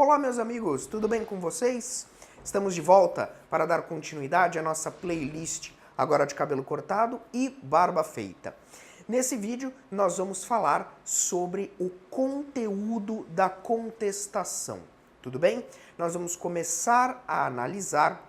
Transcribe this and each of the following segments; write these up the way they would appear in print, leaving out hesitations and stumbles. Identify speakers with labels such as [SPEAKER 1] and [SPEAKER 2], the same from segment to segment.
[SPEAKER 1] Olá, meus amigos, tudo bem com vocês? Estamos de volta para dar continuidade à nossa playlist agora de cabelo cortado e barba feita. Nesse vídeo, nós vamos falar sobre o conteúdo da contestação, tudo bem? Nós vamos começar a analisar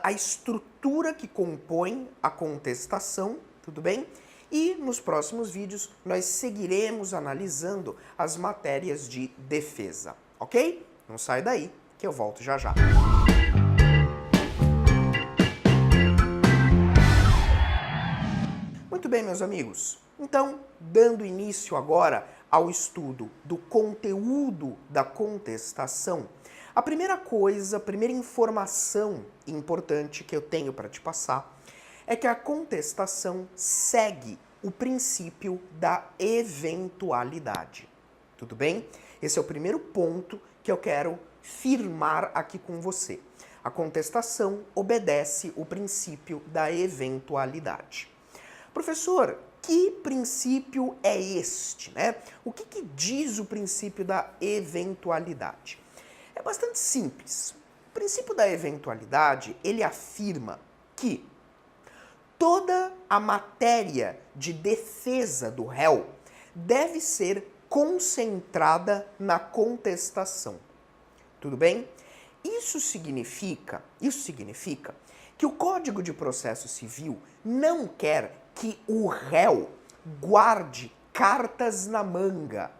[SPEAKER 1] a estrutura que compõe a contestação, tudo bem? E nos próximos vídeos nós seguiremos analisando as matérias de defesa, ok? Não sai daí que eu volto já já. Muito bem, meus amigos. Então, dando início agora ao estudo do conteúdo da contestação, a primeira coisa, a primeira informação importante que eu tenho para te passar é que a contestação segue o princípio da eventualidade. Tudo bem? Esse é o primeiro ponto que eu quero firmar aqui com você. A contestação obedece o princípio da eventualidade. Professor, que princípio é este, né? O que diz o princípio da eventualidade? É bastante simples. O princípio da eventualidade, ele afirma que toda a matéria de defesa do réu deve ser concentrada na contestação. Tudo bem? Isso significa que o Código de Processo Civil não quer que o réu guarde cartas na manga.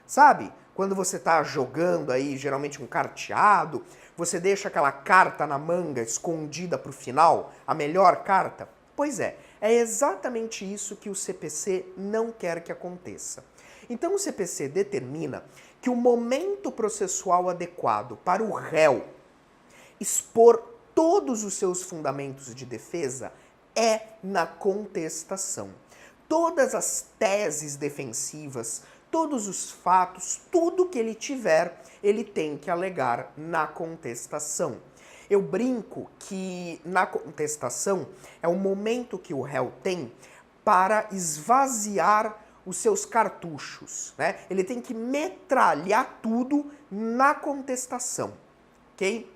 [SPEAKER 1] Sabe? Quando você está jogando aí, geralmente um carteado, você deixa aquela carta na manga escondida para o final, a melhor carta? Pois é exatamente isso que o CPC não quer que aconteça. Então o CPC determina que o momento processual adequado para o réu expor todos os seus fundamentos de defesa é na contestação. Todas as teses defensivas, todos os fatos, tudo que ele tiver, ele tem que alegar na contestação. Eu brinco que na contestação é o momento que o réu tem para esvaziar os seus cartuchos, né? Ele tem que metralhar tudo na contestação, ok?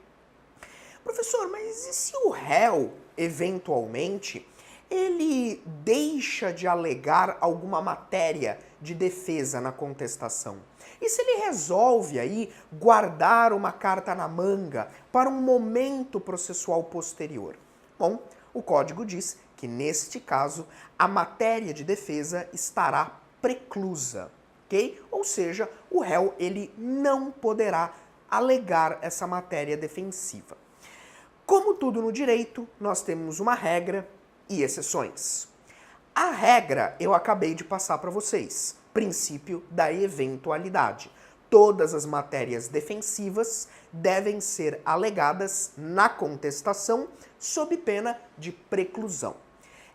[SPEAKER 1] Professor, mas e se o réu, eventualmente, ele deixa de alegar alguma matéria de defesa na contestação? E se ele resolve aí guardar uma carta na manga para um momento processual posterior? Bom, o código diz que neste caso a matéria de defesa estará preclusa, ok? Ou seja, o réu ele não poderá alegar essa matéria defensiva. Como tudo no direito, nós temos uma regra e exceções. A regra eu acabei de passar para vocês. Princípio da eventualidade. Todas as matérias defensivas devem ser alegadas na contestação sob pena de preclusão.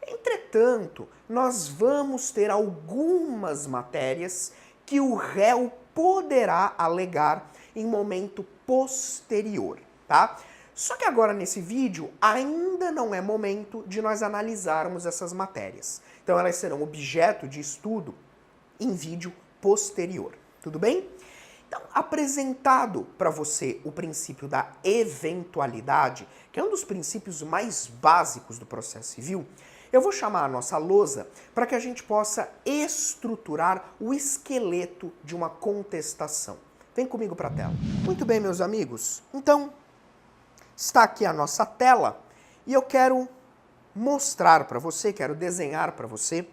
[SPEAKER 1] Entretanto, nós vamos ter algumas matérias que o réu poderá alegar em momento posterior, tá? Só que agora nesse vídeo ainda não é momento de nós analisarmos essas matérias. Então elas serão objeto de estudo em vídeo posterior, tudo bem? Então, apresentado para você o princípio da eventualidade, que é um dos princípios mais básicos do processo civil, eu vou chamar a nossa lousa para que a gente possa estruturar o esqueleto de uma contestação. Vem comigo para a tela. Muito bem, meus amigos. Então, está aqui a nossa tela e eu quero mostrar para você, quero desenhar para você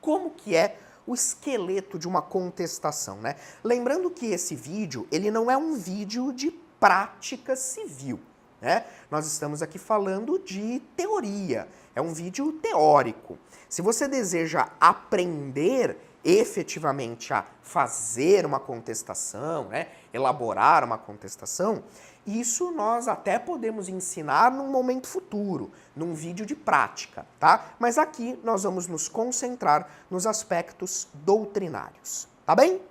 [SPEAKER 1] como que é o esqueleto de uma contestação, né? Lembrando que esse vídeo, ele não é um vídeo de prática civil, né? Nós estamos aqui falando de teoria, é um vídeo teórico. Se você deseja aprender efetivamente a fazer uma contestação, né, elaborar uma contestação, isso nós até podemos ensinar num momento futuro, num vídeo de prática, tá? Mas aqui nós vamos nos concentrar nos aspectos doutrinários, tá bem?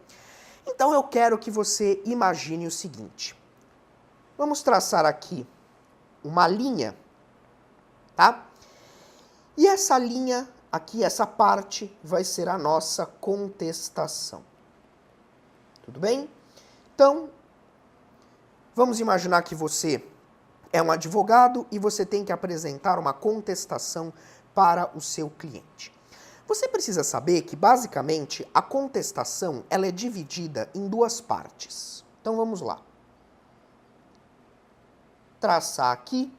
[SPEAKER 1] Então eu quero que você imagine o seguinte. Vamos traçar aqui uma linha, tá? E essa linha aqui, essa parte, vai ser a nossa contestação. Tudo bem? Então, vamos imaginar que você é um advogado e você tem que apresentar uma contestação para o seu cliente. Você precisa saber que, basicamente, a contestação ela é dividida em duas partes. Então, vamos lá. Traçar aqui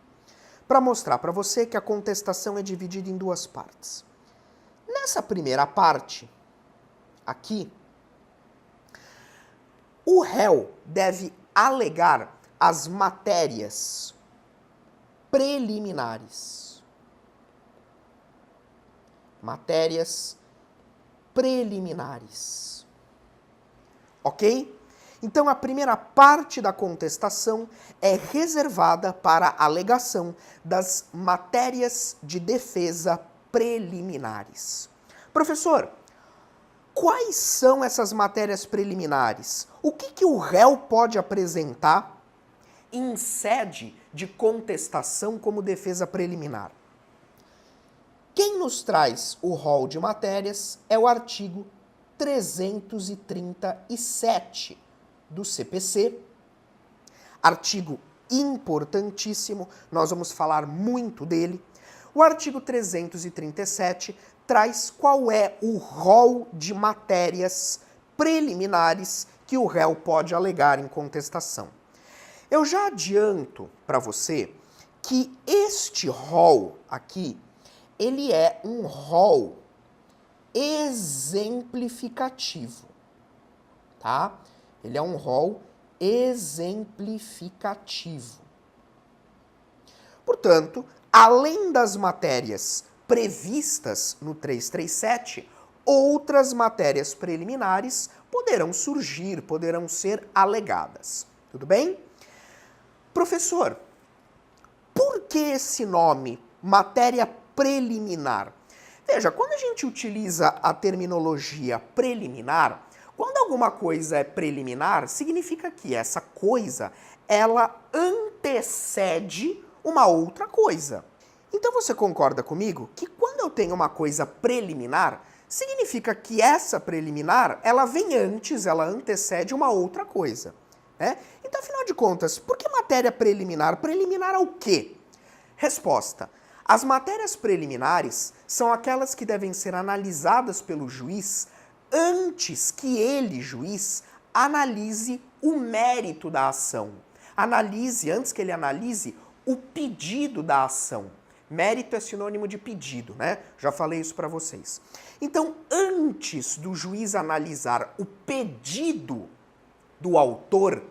[SPEAKER 1] para mostrar para você que a contestação é dividida em duas partes. Nessa primeira parte, aqui, o réu deve alegar as matérias preliminares. Matérias preliminares. Ok? Então, a primeira parte da contestação é reservada para a alegação das matérias de defesa preliminares. Professor, quais são essas matérias preliminares? O que o réu pode apresentar em sede de contestação como defesa preliminar? Quem nos traz o rol de matérias é o artigo 337 do CPC, artigo importantíssimo, nós vamos falar muito dele. O artigo 337 traz qual é o rol de matérias preliminares que o réu pode alegar em contestação. Eu já adianto para você que este rol aqui, ele é um rol exemplificativo, tá? Ele é um rol exemplificativo. Portanto, além das matérias previstas no 337, outras matérias preliminares poderão surgir, poderão ser alegadas. Tudo bem? Professor, por que esse nome, matéria preliminar? Veja, quando a gente utiliza a terminologia preliminar, quando alguma coisa é preliminar, significa que essa coisa, ela antecede uma outra coisa. Então você concorda comigo que quando eu tenho uma coisa preliminar, significa que essa preliminar, ela vem antes, ela antecede uma outra coisa, né? Então, afinal de contas, por que matéria preliminar? Preliminar ao quê? Resposta. As matérias preliminares são aquelas que devem ser analisadas pelo juiz antes que ele, juiz, analise o mérito da ação. Antes que ele analise o pedido da ação. Mérito é sinônimo de pedido, né? Já falei isso para vocês. Então, antes do juiz analisar o pedido do autor,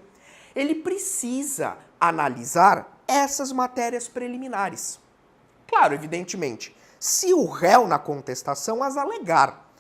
[SPEAKER 1] ele precisa analisar essas matérias preliminares. Claro, evidentemente, se o réu na contestação as alegar.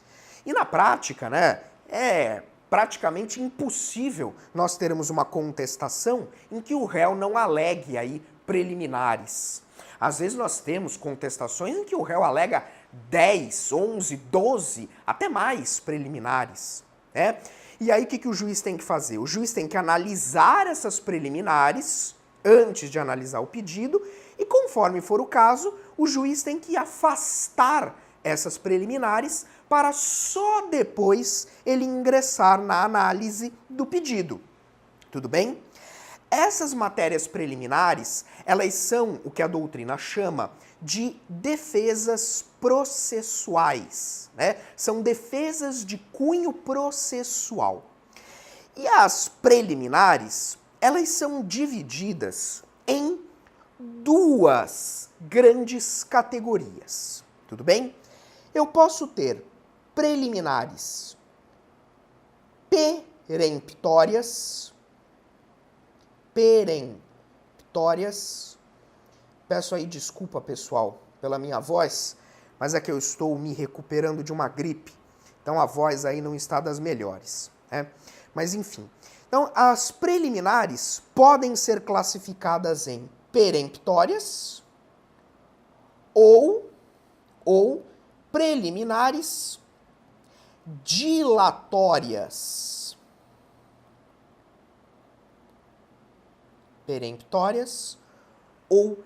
[SPEAKER 1] E na prática, né, é praticamente impossível nós termos uma contestação em que o réu não alegue aí preliminares. Às vezes nós temos contestações em que o réu alega 10, 11, 12, até mais preliminares, né? E aí o que o juiz tem que fazer? O juiz tem que analisar essas preliminares antes de analisar o pedido e, conforme for o caso, o juiz tem que afastar essas preliminares para só depois ele ingressar na análise do pedido. Tudo bem? Essas matérias preliminares, elas são o que a doutrina chama de defesas processuais, né? São defesas de cunho processual. E as preliminares, elas são divididas em duas grandes categorias. Tudo bem? Eu posso ter preliminares peremptórias. Peço aí desculpa, pessoal, pela minha voz, mas é que eu estou me recuperando de uma gripe, então a voz aí não está das melhores, né? Mas enfim. Então, as preliminares podem ser classificadas em peremptórias ou preliminares dilatórias. Peremptórias ou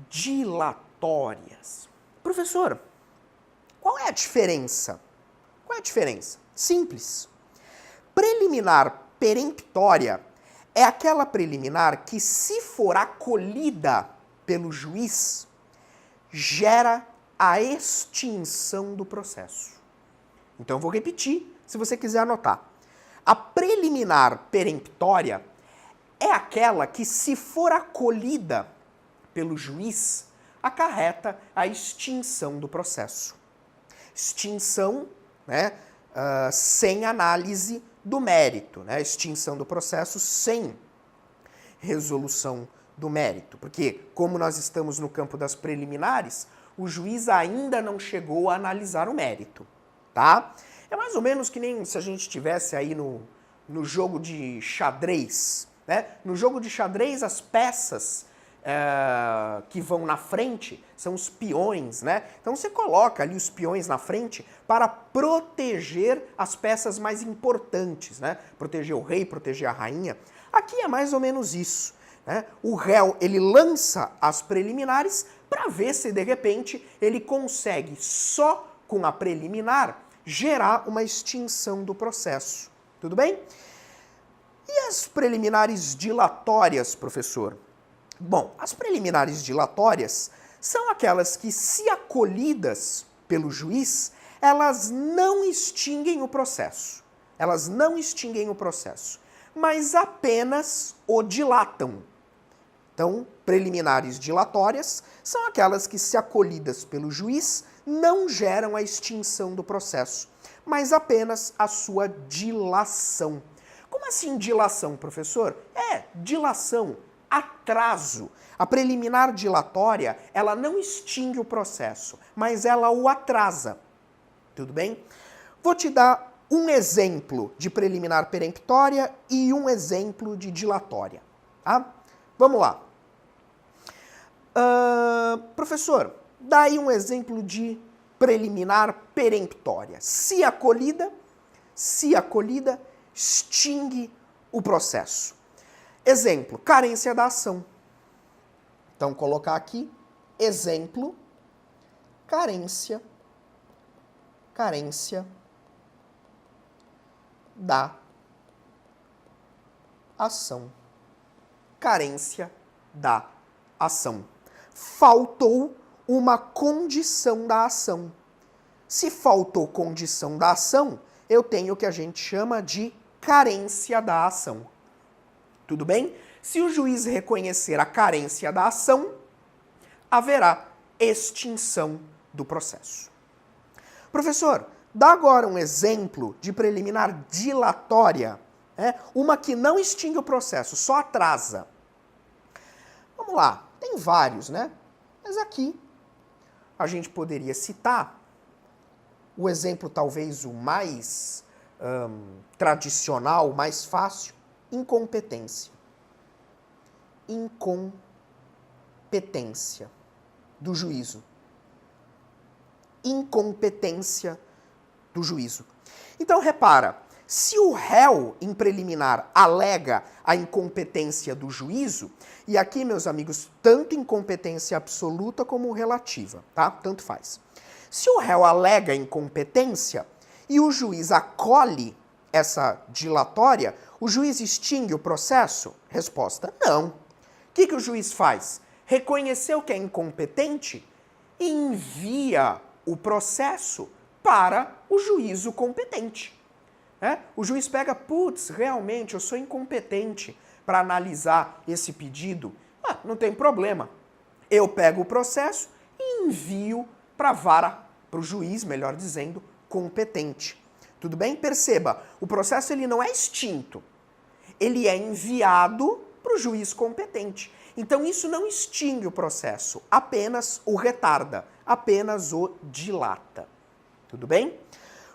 [SPEAKER 1] dilatórias. Professor, qual é a diferença? Qual é a diferença? Simples. Preliminar peremptória é aquela preliminar que, se for acolhida pelo juiz, gera a extinção do processo. Então eu vou repetir, se você quiser anotar. A preliminar peremptória é aquela que, se for acolhida pelo juiz, acarreta a extinção do processo. Extinção, né, sem análise do mérito, né? Extinção do processo sem resolução do mérito. Porque, como nós estamos no campo das preliminares, o juiz ainda não chegou a analisar o mérito, tá? É mais ou menos que nem se a gente estivesse aí no jogo de xadrez, né? No jogo de xadrez, as peças que vão na frente são os peões, né? Então você coloca ali os peões na frente para proteger as peças mais importantes, né? Proteger o rei, proteger a rainha. Aqui é mais ou menos isso, né? O réu, ele lança as preliminares para ver se de repente ele consegue, só com a preliminar, gerar uma extinção do processo. Tudo bem? E as preliminares dilatórias, professor? Bom, as preliminares dilatórias são aquelas que, se acolhidas pelo juiz, elas não extinguem o processo. Elas não extinguem o processo, mas apenas o dilatam. Então, preliminares dilatórias são aquelas que, se acolhidas pelo juiz, não geram a extinção do processo, mas apenas a sua dilação. Como assim dilação, professor? Dilação, atraso. A preliminar dilatória, ela não extingue o processo, mas ela o atrasa. Tudo bem? Vou te dar um exemplo de preliminar peremptória e um exemplo de dilatória. Tá? Vamos lá. Professor, dá aí um exemplo de preliminar peremptória. Se acolhida, extingue o processo. Exemplo, carência da ação. Então, colocar aqui, exemplo, carência da ação. Carência da ação. Faltou uma condição da ação. Se faltou condição da ação, eu tenho o que a gente chama de carência da ação. Tudo bem? Se o juiz reconhecer a carência da ação, haverá extinção do processo. Professor, dá agora um exemplo de preliminar dilatória, uma que não extingue o processo, só atrasa. Vamos lá, tem vários, né? Mas aqui a gente poderia citar o exemplo talvez o mais tradicional, mais fácil, incompetência. Incompetência do juízo. Incompetência do juízo. Então, repara, se o réu em preliminar alega a incompetência do juízo, e aqui, meus amigos, tanto incompetência absoluta como relativa, tá? Tanto faz. Se o réu alega incompetência e o juiz acolhe essa dilatória, o juiz extingue o processo? Resposta, não. O que o juiz faz? Reconheceu que é incompetente e envia o processo para o juízo competente. O juiz pega, putz, realmente eu sou incompetente para analisar esse pedido. Não tem problema. Eu pego o processo e envio para a vara, para o juiz, melhor dizendo, competente. Tudo bem? Perceba, o processo ele não é extinto. Ele é enviado para o juiz competente. Então isso não extingue o processo, apenas o retarda, apenas o dilata. Tudo bem?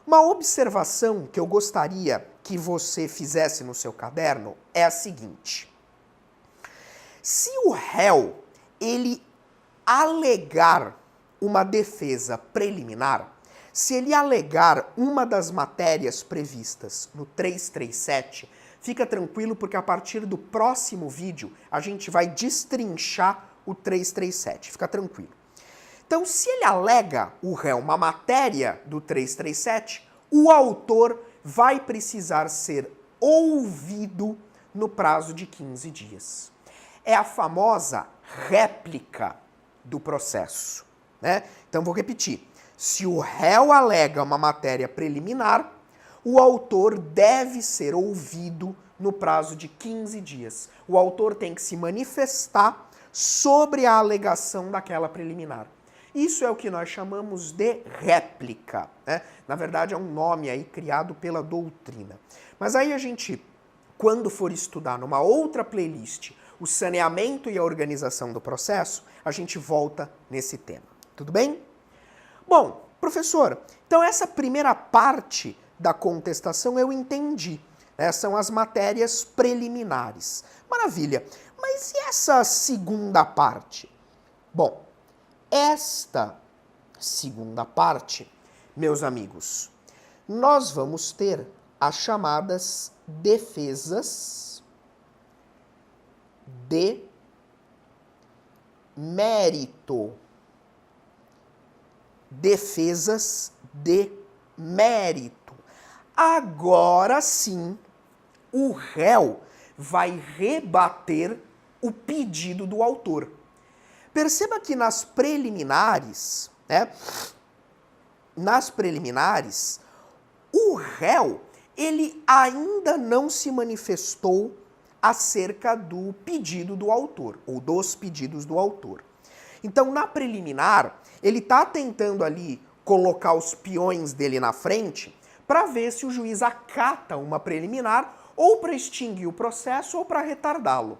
[SPEAKER 1] Uma observação que eu gostaria que você fizesse no seu caderno é a seguinte. Se o réu, ele alegar uma defesa preliminar, se ele alegar uma das matérias previstas no 337, fica tranquilo porque a partir do próximo vídeo a gente vai destrinchar o 337, fica tranquilo. Então, se ele alega o réu uma matéria do 337, o autor vai precisar ser ouvido no prazo de 15 dias. É a famosa réplica do processo, né? Então vou repetir. Se o réu alega uma matéria preliminar, o autor deve ser ouvido no prazo de 15 dias. O autor tem que se manifestar sobre a alegação daquela preliminar. Isso é o que nós chamamos de réplica, né? Na verdade é um nome aí criado pela doutrina. Mas aí a gente, quando for estudar numa outra playlist o saneamento e a organização do processo, a gente volta nesse tema. Tudo bem? Bom, professor, então essa primeira parte da contestação eu entendi, né? São as matérias preliminares. Maravilha. Mas e essa segunda parte? Bom, esta segunda parte, meus amigos, nós vamos ter as chamadas defesas de mérito. Defesas de mérito. Agora sim, o réu vai rebater o pedido do autor. Perceba que nas preliminares, né? Nas preliminares, o réu, ele ainda não se manifestou acerca do pedido do autor, ou dos pedidos do autor. Então, na preliminar, ele está tentando ali colocar os peões dele na frente para ver se o juiz acata uma preliminar ou para extinguir o processo ou para retardá-lo,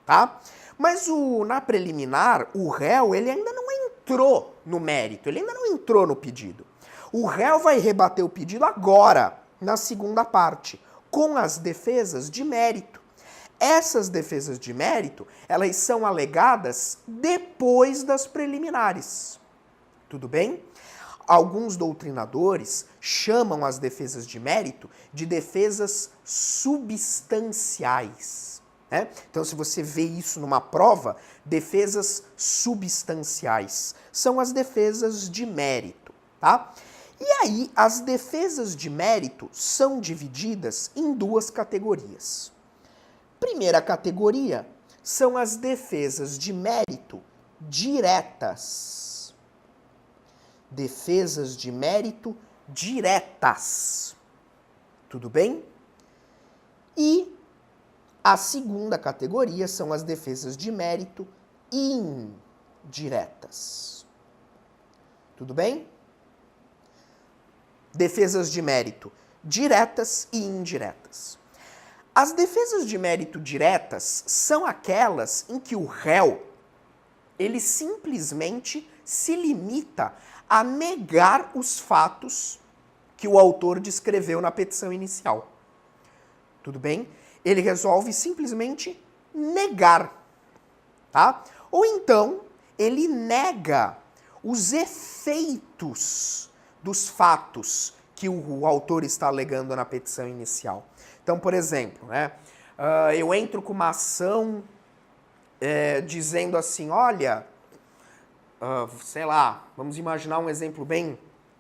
[SPEAKER 1] tá? Mas na preliminar, o réu, ele ainda não entrou no mérito, ele ainda não entrou no pedido. O réu vai rebater o pedido agora, na segunda parte, com as defesas de mérito. Essas defesas de mérito, elas são alegadas depois das preliminares. Tudo bem? Alguns doutrinadores chamam as defesas de mérito de defesas substanciais, né? Então, se você vê isso numa prova, defesas substanciais são as defesas de mérito, tá? E aí, as defesas de mérito são divididas em duas categorias. Primeira categoria são as defesas de mérito diretas. Defesas de mérito diretas. Tudo bem? E a segunda categoria são as defesas de mérito indiretas. Tudo bem? Defesas de mérito diretas e indiretas. As defesas de mérito diretas são aquelas em que o réu, ele simplesmente se limita a negar os fatos que o autor descreveu na petição inicial. Tudo bem? Ele resolve simplesmente negar, tá? Ou então, ele nega os efeitos dos fatos que o autor está alegando na petição inicial. Então, por exemplo, né, eu entro com uma ação dizendo assim, olha, sei lá, vamos imaginar um exemplo bem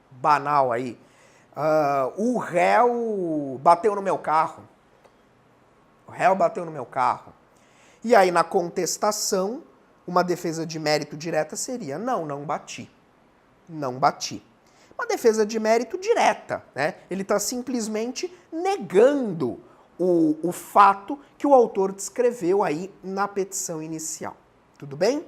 [SPEAKER 1] banal aí. O réu bateu no meu carro. O réu bateu no meu carro. E aí, na contestação, uma defesa de mérito direta seria, não bati. Não bati. Uma defesa de mérito direta, né? Ele está simplesmente negando o fato que o autor descreveu aí na petição inicial. Tudo bem?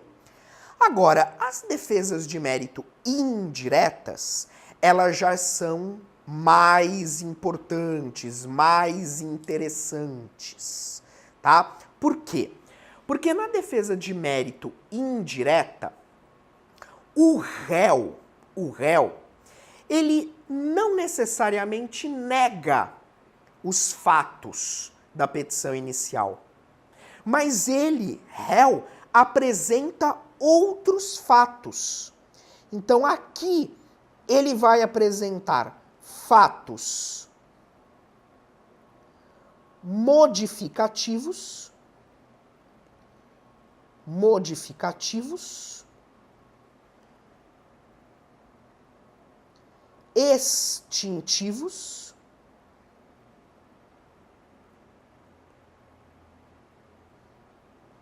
[SPEAKER 1] Agora, as defesas de mérito indiretas, elas já são mais importantes, mais interessantes, tá? Por quê? Porque na defesa de mérito indireta, o réu, ele não necessariamente nega os fatos da petição inicial, mas ele, réu, apresenta outros fatos. Então aqui ele vai apresentar fatos modificativos, extintivos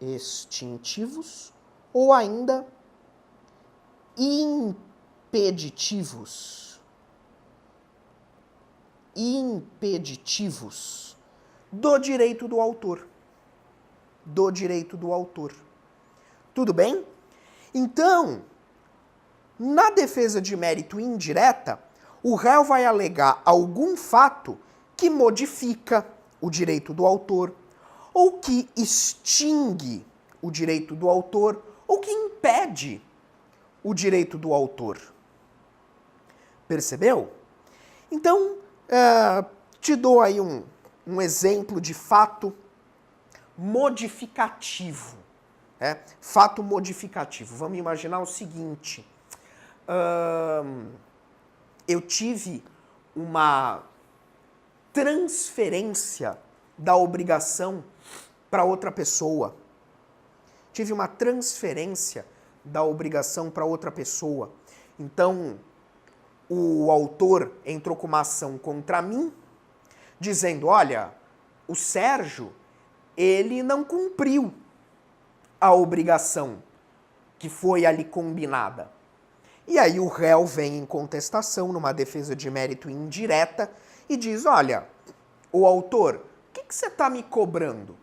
[SPEAKER 1] extintivos ou ainda impeditivos. Impeditivos do direito do autor. Do direito do autor. Tudo bem? Então, na defesa de mérito indireta, o réu vai alegar algum fato que modifica o direito do autor, ou que extingue o direito do autor, ou que impede o direito do autor. Percebeu? Então, te dou aí um exemplo de fato modificativo. Fato modificativo. Vamos imaginar o seguinte. Eu tive uma transferência da obrigação para outra pessoa. Tive uma transferência da obrigação para outra pessoa. Então, o autor entrou com uma ação contra mim, dizendo, olha, o Sérgio, ele não cumpriu a obrigação que foi ali combinada. E aí o réu vem em contestação, numa defesa de mérito indireta, e diz, olha, o autor, o que você está me cobrando?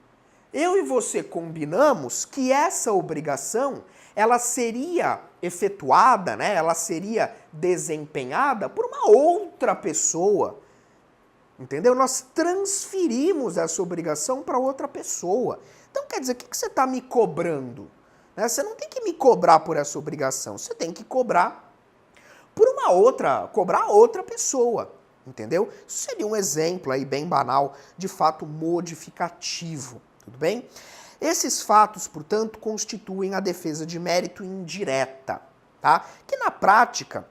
[SPEAKER 1] Eu e você combinamos que essa obrigação, ela seria efetuada, né? Ela seria desempenhada por uma outra pessoa. Entendeu? Nós transferimos essa obrigação para outra pessoa. Então, quer dizer, o que você está me cobrando? Você não tem que me cobrar por essa obrigação, você tem que cobrar por cobrar outra pessoa. Entendeu? Isso seria um exemplo aí bem banal de fato modificativo. Tudo bem? Esses fatos, portanto, constituem a defesa de mérito indireta, tá? Que na prática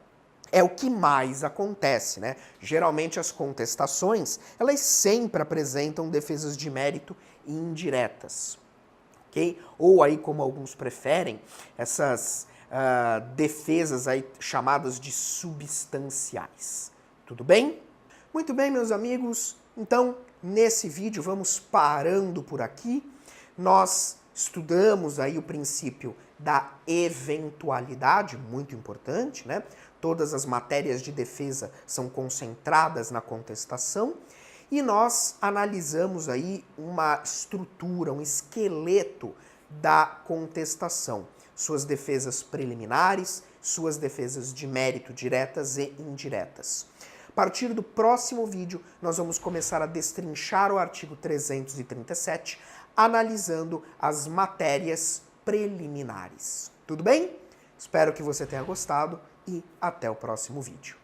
[SPEAKER 1] é o que mais acontece, né? Geralmente as contestações, elas sempre apresentam defesas de mérito indiretas, ok? Ou aí, como alguns preferem, essas defesas aí chamadas de substanciais. Tudo bem? Muito bem, meus amigos. Então, nesse vídeo vamos parando por aqui. Nós estudamos aí o princípio da eventualidade, muito importante, né? Todas as matérias de defesa são concentradas na contestação e nós analisamos aí uma estrutura, um esqueleto da contestação, suas defesas preliminares, suas defesas de mérito diretas e indiretas. A partir do próximo vídeo, nós vamos começar a destrinchar o artigo 337, analisando as matérias preliminares. Tudo bem? Espero que você tenha gostado e até o próximo vídeo.